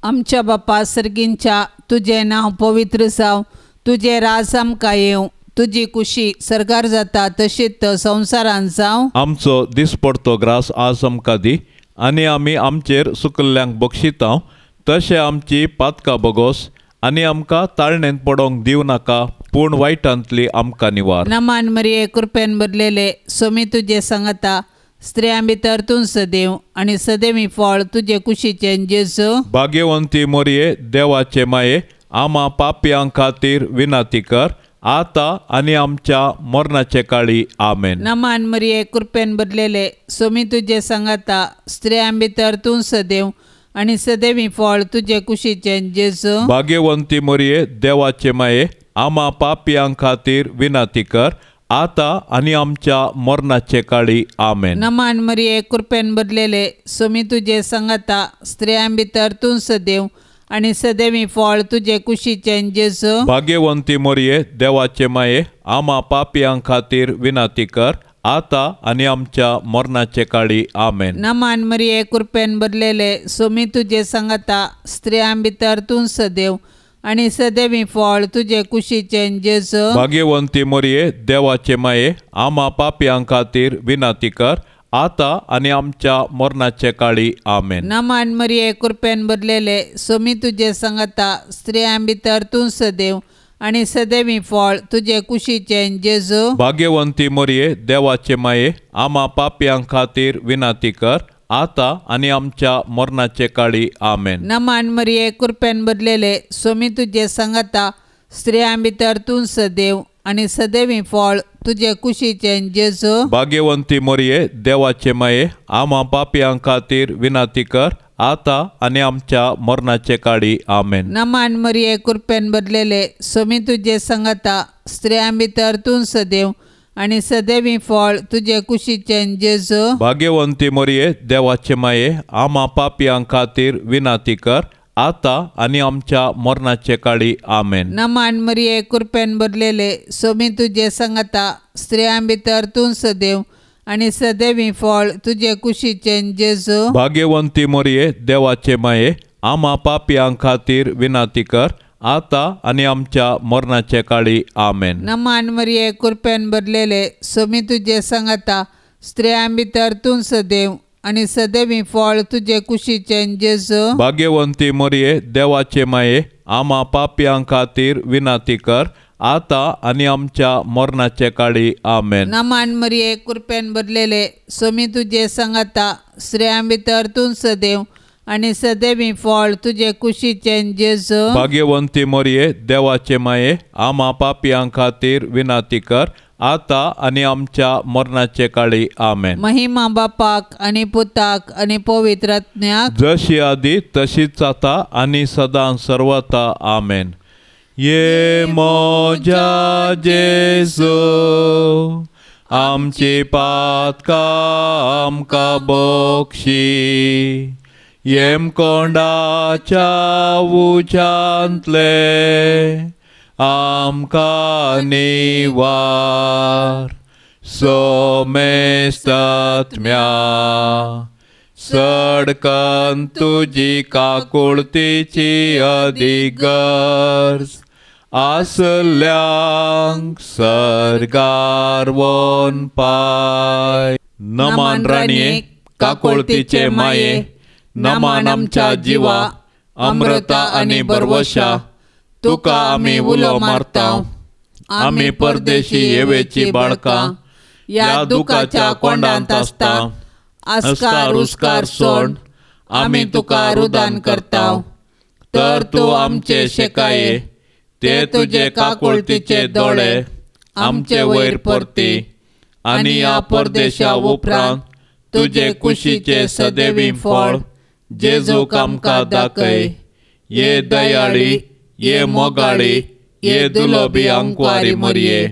आमच्या बापा सर्गींच्या तुजें नांव पवित्र जावं, तुजें राज आमकां येवं, तुजी कुशी सरकार जाता तशीच संवसारांत जावं. आमचो दिसपडतो ग्रास आज आमकां दी आनी आमी आमचेर सुकल्ल्यांक बक्षितांव. तशें आमची पातकां बगोस आनी आमकां ताळणेंत पडोंक दिव नाका, पूण वायटांतली आमकां निवार. नमान मरिये कृपेन भरलेले सोमी तुजे सांगता, स्त्रियां भितर तूं सदैव आनी सदैवी फळ तुजे कुशीचें जेजू. भाग्यवंती मोरये देवाचे माये, आमा पापयां खातीर विनाती कर, आता आनी आमच्या मरणाचे काळी आमेन. नमान मरिये कृपेन भरलेले सोमी तुजे सांगता, स्त्रियां भितर तूं सदैव आनी सदैवी फळ तुजे कुशीचें जेजू. भाग्यवंती मोरये देवाचे माये, आमा पापयां खातीर विनाती कर, आता आनी आमच्या मरणाचे काळी आमेन. नमान मरिये कृपेन भरलेले सोमी तुजे सांगता, स्त्रियां भितर तूं सदैव आनी सदैवी फळ तुजे कुशीचें जेजू. भाग्यवंती मोरये देवाचे माये, आमा पापयां खातीर विनाती कर, आता आनी आमच्या मरणाचे काळी आमेन. नमान मरिये कृपेन भरलेले सोमी तुजे सांगता, स्त्रियां भितर तूं सदैव आनी सदैवी फळ तुजे कुशीचें जेजू. भाग्यवंती मोरये देवाचे माये, आमा पापयां खातीर विनाती कर, आता आनी आमच्या मरणाचे काळी आमेन. नमान मरिये कृपेन भरलेले सोमी तुजे सांगता, स्त्रियां भितर तूं सदैव आनी सदैवी फळ तुजे कुशीचें जेजू. भाग्यवंती मोरये देवाचे माये, आमा पापयां खातीर विनाती कर, आता आनी आमच्या मरणाचे काळी आमेन. नमान मरिये कृपेन भरलेले सोमी तुजे सांगता, स्त्रियां भितर तूं सदैव आनी सदैवी फळ तुजे कुशीचें जेजू. भाग्यवंती मोरये देवाचे माये, आमा पापयां खातीर विनाती कर, आता आनी आमच्या मरणाचे काळी आमेन. नमान मरिये कृपेन भरलेले सोमी तुजे सांगता, स्त्रियां भितर तूं सदैव आनी सदैवी फळ तुजे कुशीचें जेजू. भाग्यवंती मोरये देवाचे माये, आमा पापयां खातीर विनाती कर, आता आनी आमच्या मरणाचे काळी आमेन. नमान मरिये कृपेन भरलेले सोमी तुजे सांगता, स्त्रियां भितर तूं सदैव आनी सदैवी फळ तुजे कुशीचें जेजू. भाग्यवंती मोरये देवाचे माये, आमा पापयां खातीर विनाती कर, आता आनी आमच्या मरणाचे काळी आमेन. नमान मरिये कृपेन भरलेले सोमी तुजे सांगता, स्त्रियां भितर तूं सदैव आनी सदैवी फळ तुजे कुशीचें जेजू. भाग्यवंती मोरये देवाचे माये, आमा पापयां खातीर विनाती कर, आता आनी आमच्या मरणाचे काळी आमेन. नमान मरिये कृपेन भरलेले सोमी तुजे सांगता, स्त्रियां भितर तूं सदैव आनी सदैवी फळ तुजे कुशीचें जेजू. भाग्यवंती मोरये देवाचे माये, आमा पापयां खातीर विनाती कर, आता आनी आमच्या मरणाचे काळी आमेन. महिमा बापाक आनी पुताक आनी पवित्र आत्म्याक, जशी आदी तशीच आता आनी सदां सर्वता आमेन. ये मोजा जेजू, आमची पातकां आमकां बक्षी, येम कोंडाच्या उंचांतले आमकां निवार. सोमेस्तात्म्या सडकन तुजी काकुळतीची अधिगर्ज, आसल्यांक सर्गार वोन पाय. नमान राणये काकुळतीचे माये, नमान आमच्या जिवा, अमृता आनी बरवशा, तुका आमी उलो मारतांव. आमी परदेशी येवेची बाळकां या दुखाच्या कोंडांत आसता. आस्कार उस्कार सोड, आमी तुका रुदान करताव. तर तूं आमचे शेकाये, ते तुजे काकुळतीचे दोळे आमचे वयर परती, आनी ह्या परदेशा उपरांत तुजे कुशीचे सदैवी फळ जेजूक आमकां दाखय. ये दयाळी, ये मोगाळी, ये दुलोबी आंकवारी मरये.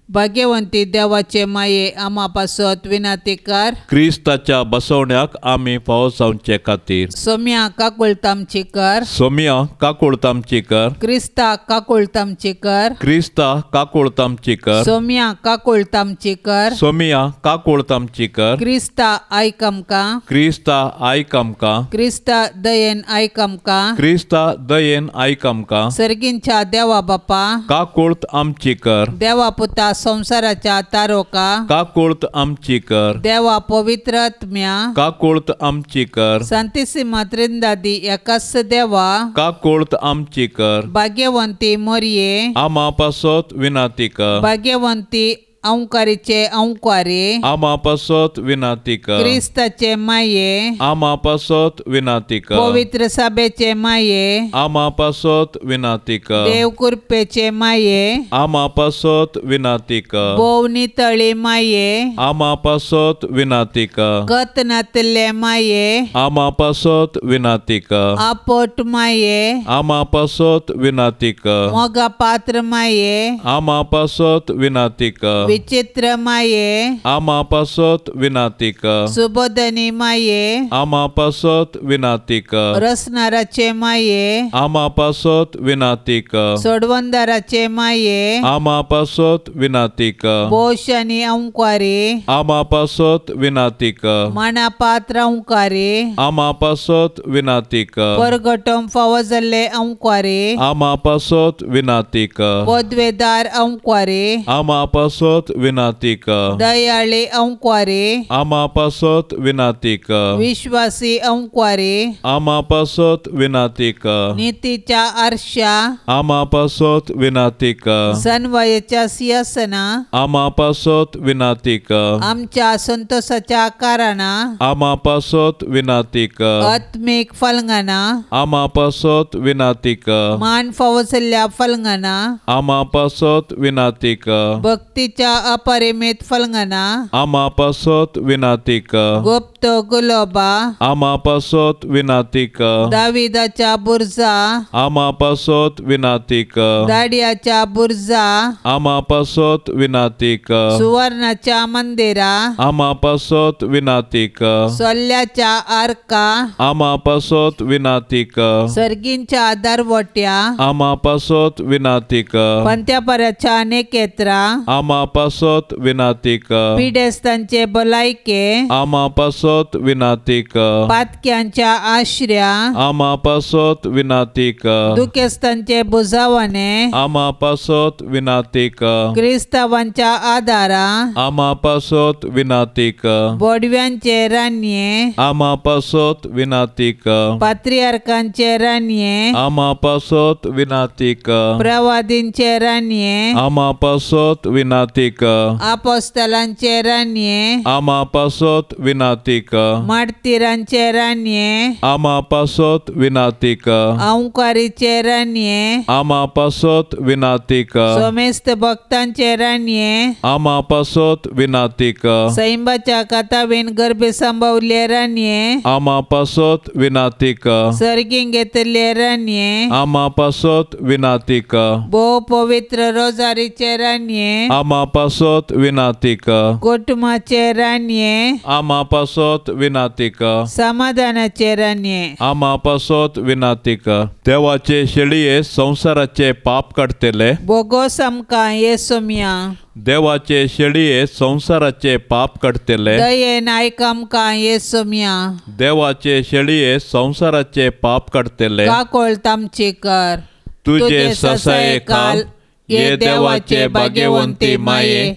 भाग्यवंती देवाचे माये आमा पासत विनाती कर. क्रिस्ताच्या बसवण्याक आमी फावो जावचे खातीर सोम्या काकुळतामची कर. सोम्या काकुळतामची कर. क्रिस्ता काकुळतामची कर. क्रिस्ता काकुळतामची कर. सोम्या काकुळतामची कर. सोमिया काकुळतामची कर. क्रिस्ता आयक आमकां. क्रिस्ता आयक आमकां. क्रिस्ता दयेन आयक आमकां. क्रिस्ता दयेन आयक आमकां. सर्गींच्या देवा बापा, काकुळत आमची कर. देवा पुता संसाराच्या तारोका, काकुळत आमची कर. देवा पवित्र आत्म्या, काकुळत आमची कर. सांतिसिमा त्रिंदादी एकाच देवा, काकुळत आमची कर. भाग्यवंती मरिये, आमा पासत विनाती कर. भाग्यवंती औंकारीचे औंकारे, आमा पासत विनाती कर. क्रिस्ताचे माये, आमा पासत विनाती कर. पवित्र सभेचे माये, आमा पासत विनाती कर. देव कृपेचे माये, आमा पासत विनाती कर. बोव नितळी माये, आमा पासत विनाती कर. कतनातले माये, आमा पासत विनाती कर. आपट माये, आमा पासत विनाती कर. मोगा पात्र माये, आमा पासत विनाती कर. विचित्र माये, आमा पासत विनाती कर. सुबोधनी माये, आमा पासत विनाती कर. रसनाराचे माये, आमा पासत विनाती कर. सोडवंदाराचे माये, आमा पासत विनाती कर. बोशानी औंकारे, आमा पासत विनाती कर. मना पात्र औंकारे, आमा पासत विनाती कर. परगटम फावजल्ले औंकारे, आमा पासत विनाती कर. पदवेदार औंकारे, आमा पासत विनाती कर. दयाळे औंकारे, आमा पासत विनाती कर. विश्वासी औंकारे, आमा पासत विनाती कर. नीतीच्या आरशा, आमा पासत विनाती कर. सन्वयाच्या सिंहासना, आमा पासत विनाती कर. आमच्या संतोषाच्या कारणा, आमा पासत विनाती कर. आत्मिक फलंगना, आमा पासत विनाती कर. मान फावसल्या फलंगना, आमा पासत विनाती कर. भक्तीच्या अपरिमित फलंगना, आमा पासत विनाती कर. गुप्त गुलोबा, आमा पासत विनाती कर. दाविदाच्या बुर्जा, आमा पासत विनाती कर. दाडियाच्या बुर्जा, आमा पासत विनाती कर. सुवर्णाच्या मंदिरा, आमा पासत विनाती कर. सोल्ल्याच्या आर्का, आमा पासत विनाती कर. सर्गींच्या दरवट्या, आमा पासत विनाती कर. पंत्यापराच्या नेकेत्रा, आमा पासत विनाती कर. पिडेस्तांचे भलायके, आमा पासत विनाती कर. पातक्यांच्या आश्र्या, आमा पासत विनाती कर. दुखेस्तांचे बुजावणे, आमा पासत विनाती कर. क्रिस्तावांच्या आदारा, आमा पासत विनाती कर. बोडव्यांचे रान्ये, आमा पासत विनाती कर. पात्रियार्कांचे रान्ये, आमा पासत विनाती कर. प्रवादींचे रान्ये, आमा पासत विनाती कर. आपोस्तलांचे रान्ये, आमा पासत विनाती कर. मार्तिरांचे रान्ये, आमा पासत विनाती कर. औंकारीचे रान्ये, आमा पासत विनाती कर. सोमेस्त भक्तांचे रान्ये, आमा पासत विनाती कर. सैंबाच्या कातावीन गर्भे संभवले रान्ये, आमा पासत विनाती कर. सर्गीं घेतले रान्ये, आमा पासत विनाती कर. भोव पवित्र रोजारीचे रान्ये, आमा पासत विनाती कर. कुटुंबाचे रान्ये, आमा पासत विनाती कर. समाधानाचे रान्ये, आमा पासत विनाती कर. देवाचे शेळये संसाराचे पाप काडतले. बोगोस आमकां येसोम्या, देवाचे शेळये संसाराचे पाप काडतले. दयेन आयक आमकां येसोम्या, देवाचे शेळये संसाराचे पाप काडतले. काकोळतामची कर. तुझे ससाये काल ये देवाचे भाग्यवंती माये,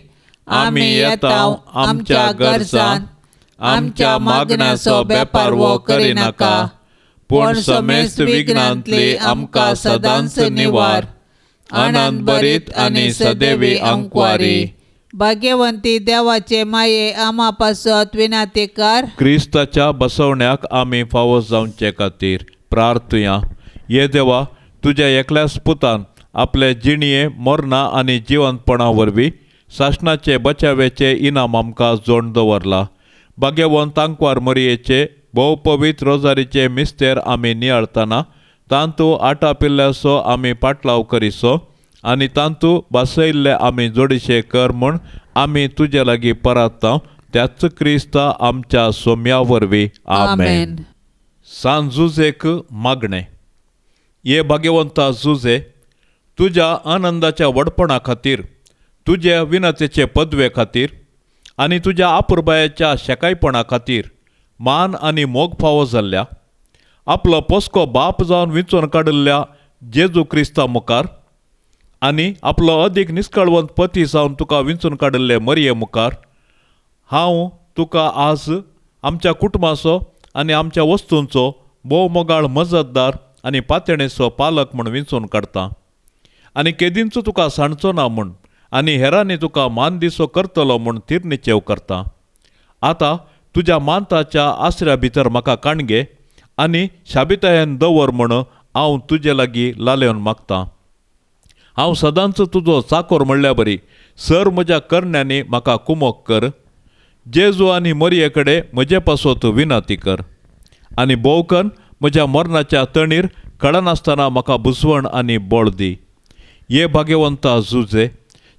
आमी येताव आमच्या गरजान, आमच्या मागण्याचो बेपार वो करिनाका, पूण समेस्त विघ्नांतली आमकां सदांच निवार. आनंद भरीत आनी सदैवी अंकवारी भाग्यवंती देवाचे माये आमा पासत विनाती कर. क्रिस्ताच्या बसवण्याक आमी फावो जावचे खातीर प्रार्थुया. ये देवा, तुज्या एकल्याच पुतान आपले जिणये मरणा आनी जिवंतपणा वरवीं सासणाचे बचावेचे इनाम आमकां जोड दवरला. भाग्यवंत आंकवार मरयेचे भोव पवित्र रोजारीचे मिस्तेर आमी नियाळतना तांतू आटा पिल्ल्याचो आमी पाटलाव करिसो आनी तांतू बसयल्ले आमी जोडिशे कर म्हूण आमी तुजे लागीं परतांव. त्याच क्रिस्ता आमच्या सोम्या वरवीं. आमेन. सान जुजेक मागणे. ये भाग्यवंता जुजे, तुज्या आनंदाच्या व्हडपणा खातीर, तुज्या विनतेचे पदवे खातीर आनी तुज्या आपुरबायाच्या शेकायपणा खातीर मान आनी मोग फावो जाल्ल्या आपलो पोसको बाप जावन विंचून काडिल्ल्या जेजू क्रिस्ता मुखार आनी आपलो अदीक निश्कळवंत पती जावन तुका विंचून काडिल्ले मरये मुखार हांव तुका आज आमच्या कुटुंबाचो आनी आमच्या वस्तूंचो भोव मोगाळ मजतदार आनी पातणेचो पालक म्हूण विंचून काडटां आनी केदींचो तुका सांडचो ना म्हूण आनी हेरांनी तुका मान दिसो करतलो म्हूण तिरनिचेव करता. आतां तुज्या मानताच्या आसऱ्या भितर म्हाका काणगे आनी शाबितायेन दवर म्हूण हांव तुजे लागीं लालेवन मागतां. हांव सदांच तुजो चाकोर म्हणल्या बरी सर म्हज्या करण्यांनी म्हाका कुमोक कर. जेजू आनी मरये कडेन म्हजे पासत विनंती कर आनी भोवकन म्हज्या मरणाच्या तणीर कळनासतना म्हाका बुजवण आनी बळ दी. ये भाग्यवंता जुजे,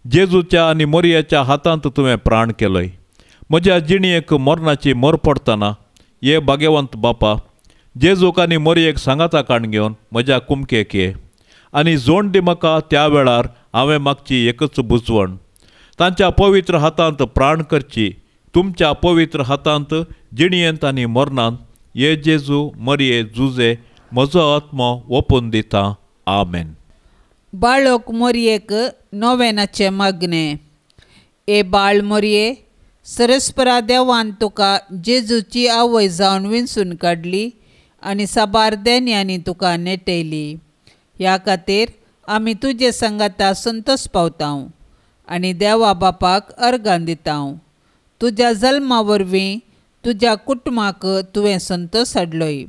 जेजूच्या आनी मरयेच्या हातांत तुवें प्राण केलोय. म्हज्या जिणयेक मरणाची मोर पडटना ये भाग्यवंत बापा, जेजूक आनी मरयेक सांगाता काण घेवन म्हज्या कुमकेक ये आनी जोड दी म्हाका त्या वेळार हांवें मागची एकच बुजवण. तांच्या पवित्र हातांत प्राण करची, तुमच्या पवित्र हातांत जिणयेंत आनी मरणांत ये जेजू मरये जुजे म्हजो आत्मो ओपून दिता. आमेन. बाळोक मोरयेक नोवेनाचे मागणे. ए बाळ मोरये, सरस्परा देवान तुका जेजूची आवय जावन विंचून काडली आनी साबार देन्यांनी तुका नेटयली. ह्या खातीर आमी तुजे सांगाता संतोश पावतां आनी देवा बापाक अर्गां दितां. तुज्या जल्मा वरवीं तुज्या कुटुंबाक तुवें संतोश हाडलोय.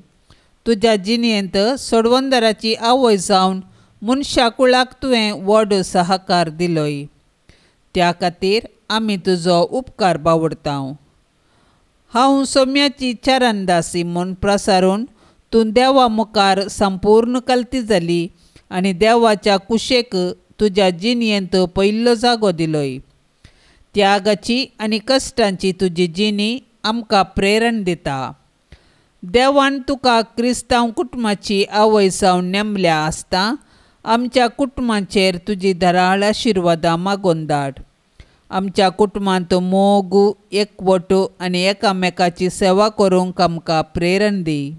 तुज्या जिणयेंत सोडवंदराची आवय जावन मनशा कुळाक तुवें व्हड सहकार दिलोय. त्या खातीर आमी तुजो उपकार बावडटां. हांव सोम्याची चारांदासी म्हूण प्रसारून तूं देवा मुखार संपूर्ण कल्ती जाली आनी देवाच्या कुशेक तुज्या जिणयेंत पयलो जागो दिलोय. त्यागाची आनी कश्टांची तुजी जिणी आमकां प्रेरण दिता. देवान तुका क्रिस्तांव कुटुंबाची आवय जावन नेमल्या आसता आमच्या कुटुंबाचेर तुजी धराळ आशिर्वादां मागोवन धाड. आमच्या कुटुंबांत मोग, एकवट आनी एकामेकाची सेवा करूंक आमकां प्रेरण दी.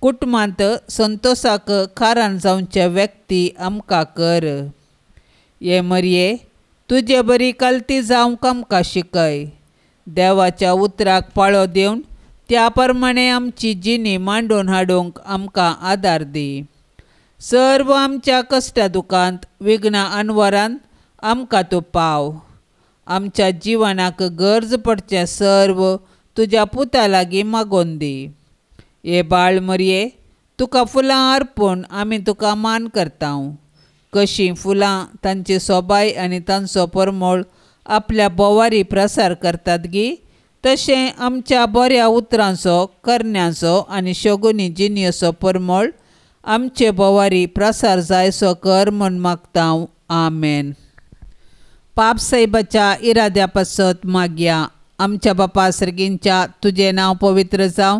कुटुंबांत संतोशाक कारण जावचे व्यक्ती आमकां कर. ये मरये, तुजे बरी कल्ती जावंक आमकां शिकय. देवाच्या उतराक पाळो दिवन त्या प्रमाणे आमची जिणी मांडून हाडूंक आमकां आदार दी. सर्व आमच्या कश्टा दुखांत, विघ्ना अनवरांत आमकां तूं पाव. आमच्या जिवनाक गरज पडचे सर्व तुज्या पुता लागीं मागोवन दी. हे बाळ मरये, तुका फुलां अर्पून आमी तुका मान करतां. कशीं फुलां तांची सोबाय आनी तांचो परमळ आपल्या बोवारी प्रसार करतात गी, तशें आमच्या बऱ्या उतरांचो, करण्यांचो आनी शगुनी जिणयेचो परमळ आमचे बोवारी प्रसार जायसो कर म्हूण मागतां. आमेन. पाप साहेबाच्या इराद्या पासत मागया. आमच्या बापा सर्गींच्या तुजें नांव पवित्र जावं,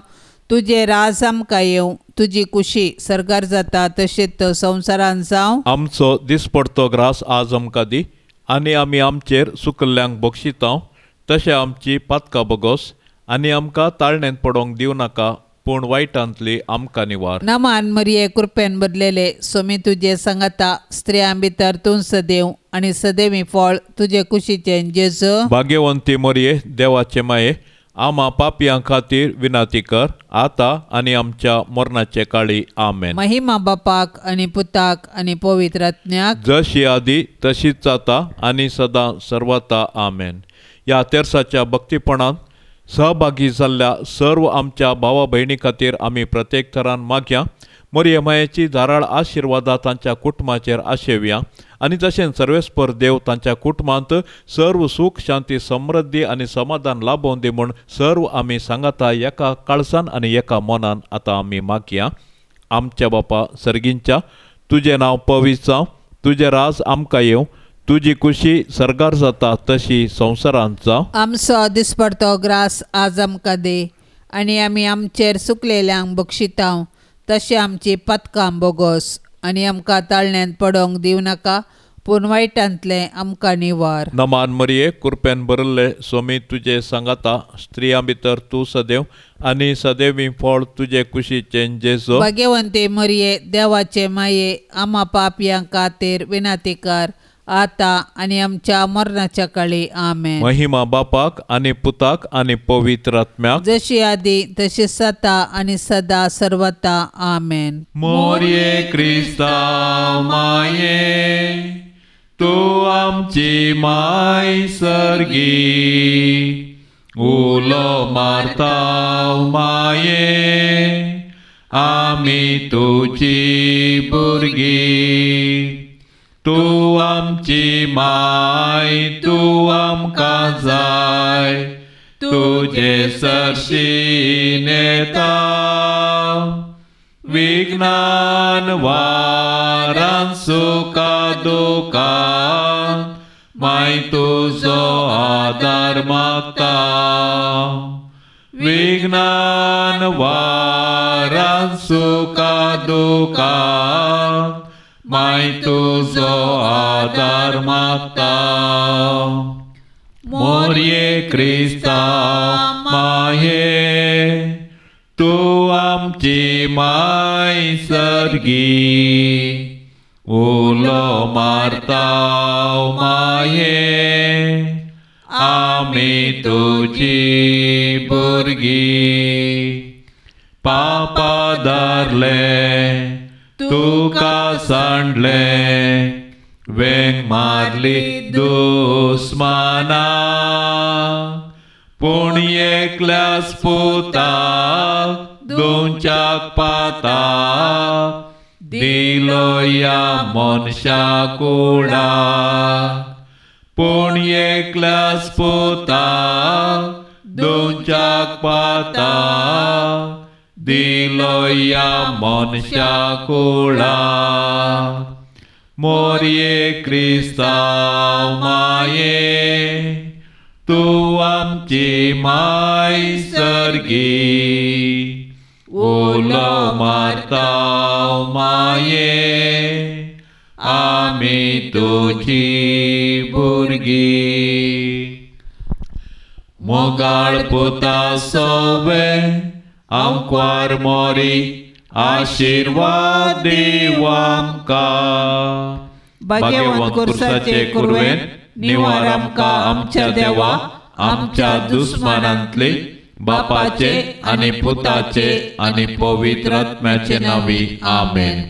तुजें राज आमकां येवं, तुजी कुशी सरकार जाता तशेंच संवसारांत जावं. आमचो दिसपडतो ग्रास आज आमकां दी आनी आमी आमचेर सुकल्ल्यांक बक्षितांव तशें आमची पातकां बगोस आनी आमकां ताळणेंत पडोवंक दिवं नाका, पूण वायटांतली आमकां निवार. नमान मरये कृपेन बदलेले सोमी तुजे सांगाता स्त्रियां भितर तूं सदैव आनी सदैवी फळ तुजे कुशीचें जेजू. भाग्यवंती मरये, देवाचे माये, आम्हा पापियां खातीर विनंती कर, आता आणि आमच्या मरणाचे काळी आमेन. महिमा बापाक आणि पुताक आणि पवित्र आत्म्याक, जशी आदी तशीच आता आणि सदां सर्वता आमेन. या तेरसाच्या भक्तीपणात सहभागी जाल्ल्या सर्व आमच्या भावा भयणी खातीर आमी प्रत्येक तरान मागया. मोरये मायेची धाराळ आशिर्वादा तांच्या कुटुंबाचेर आशेवया आणि तशेंच सर्वेस्पर देव तांच्या कुटुंबांत सर्व सुख शांती समृद्धी आणि समाधान लाभोवन दी म्हूण सर्व आमी सांगाता एका काळसान आणि एका मनान आता आमी मागया. आमच्या बापा सर्गींच्या, तुजें नांव पवित्र जावं, तुजें राज आमकां येवं, तुजी खुशी सरगार जाता तशी संवसारांत जावं. आमचो दिसपडतो ग्रास आज आमकां दे, आनी आमी आमचेर चुकलेल्यांक बक्षितांव तशें आमची पथकां बोगोस, आनी आमकां ताळण्यांत पडोंक दिवं नाका, पूण वायटांतलें आमकां निवार. नमान मरिये, कृपेन भरिल्ले स्वामी तुजे सांगाता स्त्रियां भितर तूं सदैव आनी सदैवी फळ तुजे कुशीचें जेजो. भाग्यवंते मरिये, देवाचे माये, आम्हा पापयां खातीर विनंती कर, आता आणि आमच्या मरणाच्या काळी आमेन. महिमा बापाक आणि पुताक आणि पवित्र आत्म्याक, जशी आदी तशीच आता आणि सदा सर्वता आमेन. मोरये क्रिस्तांव माये, तू आमची माय सर्गी, उलो मारताव माये, आमी तुजी भुरगी. तू आमची माय, तू आमकां जाय, तुजे सरशीन येता. विघ्नान वारान सुखा दुखान, माय तुजो आदार मागता. विघ्नान वारान सुखा दुखान, माय तुजो आदार मागता. मोरये क्रिस्तांव माये, तू आमची माय सर्गी, उलो मारताव माये, आमी तुजी भुरगी. पापा धरले तुका सांडले, वेंग मारली दुस्माना, पूण एकल्याच पुताक दोनच्याक पाताक दिलो या मनशा कुडा. पूण एकल्याच पुताक दोनच्याक पाताक दिलो या मनशा कुळा. मोरये क्रिस्तांव माये, तू आमची माय सर्गी, उलो मारताव माये, आमी तुजी भुरगी. मोगाळ पुता सोवे आमकां मोरी, आशीर्वाद दिव आमकां. भाग्यवंत कुर्साचे कुरवेन निवार आमकां आमच्या देवा, आमच्या दुस्मानांतले बापाचे आणि पुताचे आणि पवित्र आत्म्याचे नावी आमेन.